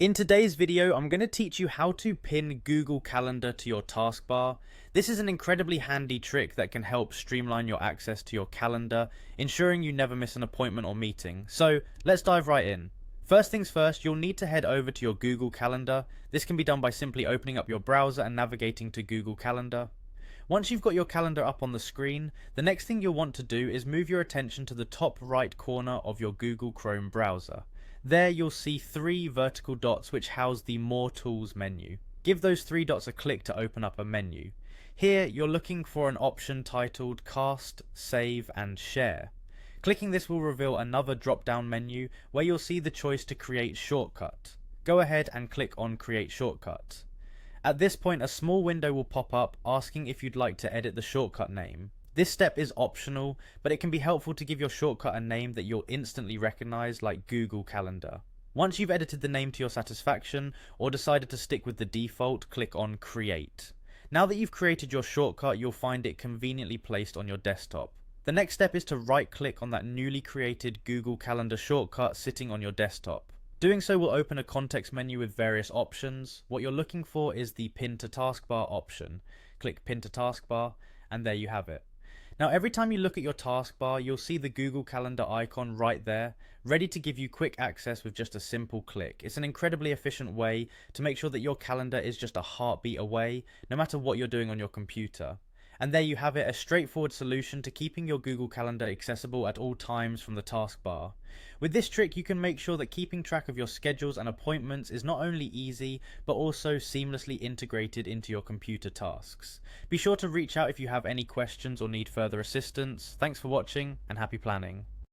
In today's video, I'm going to teach you how to pin Google Calendar to your taskbar. This is an incredibly handy trick that can help streamline your access to your calendar, ensuring you never miss an appointment or meeting. So let's dive right in. First things first, you'll need to head over to your Google Calendar. This can be done by simply opening up your browser and navigating to Google Calendar. Once you've got your calendar up on the screen, the next thing you'll want to do is move your attention to the top right corner of your Google Chrome browser. There you'll see three vertical dots which house the More Tools menu. Give those three dots a click to open up a menu. Here you're looking for an option titled Cast, Save and Share. Clicking this will reveal another drop-down menu where you'll see the choice to create shortcut. Go ahead and click on Create Shortcut. At this point, a small window will pop up asking if you'd like to edit the shortcut name. This step is optional, but it can be helpful to give your shortcut a name that you'll instantly recognize, like Google Calendar. Once you've edited the name to your satisfaction, or decided to stick with the default, click on Create. Now that you've created your shortcut, you'll find it conveniently placed on your desktop. The next step is to right-click on that newly created Google Calendar shortcut sitting on your desktop. Doing so will open a context menu with various options. What you're looking for is the Pin to Taskbar option. Click Pin to Taskbar, and there you have it. Now every time you look at your taskbar, you'll see the Google Calendar icon right there, ready to give you quick access with just a simple click. It's an incredibly efficient way to make sure that your calendar is just a heartbeat away, no matter what you're doing on your computer. And there you have it, a straightforward solution to keeping your Google Calendar accessible at all times from the taskbar. With this trick, you can make sure that keeping track of your schedules and appointments is not only easy, but also seamlessly integrated into your computer tasks. Be sure to reach out if you have any questions or need further assistance. Thanks for watching, and happy planning.